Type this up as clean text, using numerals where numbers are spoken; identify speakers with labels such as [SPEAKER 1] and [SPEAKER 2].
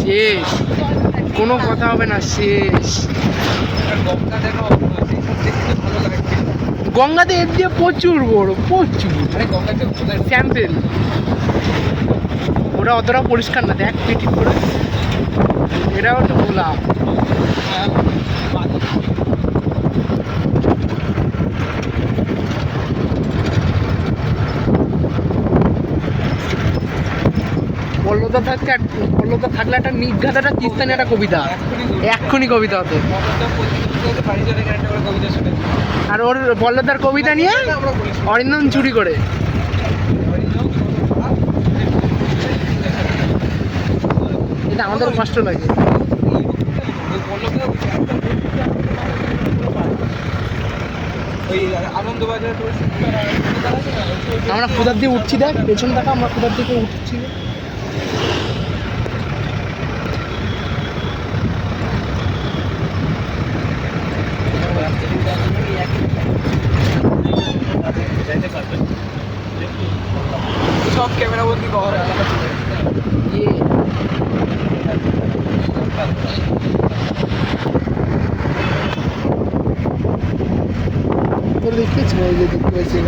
[SPEAKER 1] শেষ, কোনো কথা হবে না, শেষ। গঙ্গাতে এর দিয়ে প্রচুর বড়, প্রচুর স্যাম্পেল। ওরা অতটা পরিষ্কার না, দেখ ঠিক করে, এটাও তো খোলা। পল্লতা থাকলে একটা নির্ঘাতাটা তিস্তানি একটা কবিতা, এক্ষুনি কবিতা হতো। আর ওর পল্লতার কবিতা নিয়ে অরিন্দম চুরি করে। এটা আমাদের কষ্ট লাগে। আমরা কোথার দিয়ে উঠছি, দেখ পেছন টাকা, আমরা কোথার দিকে উঠছি। সব ক্যামেরা বন্দি করা দেখেছি, ওই যে দেখতে পাচ্ছি।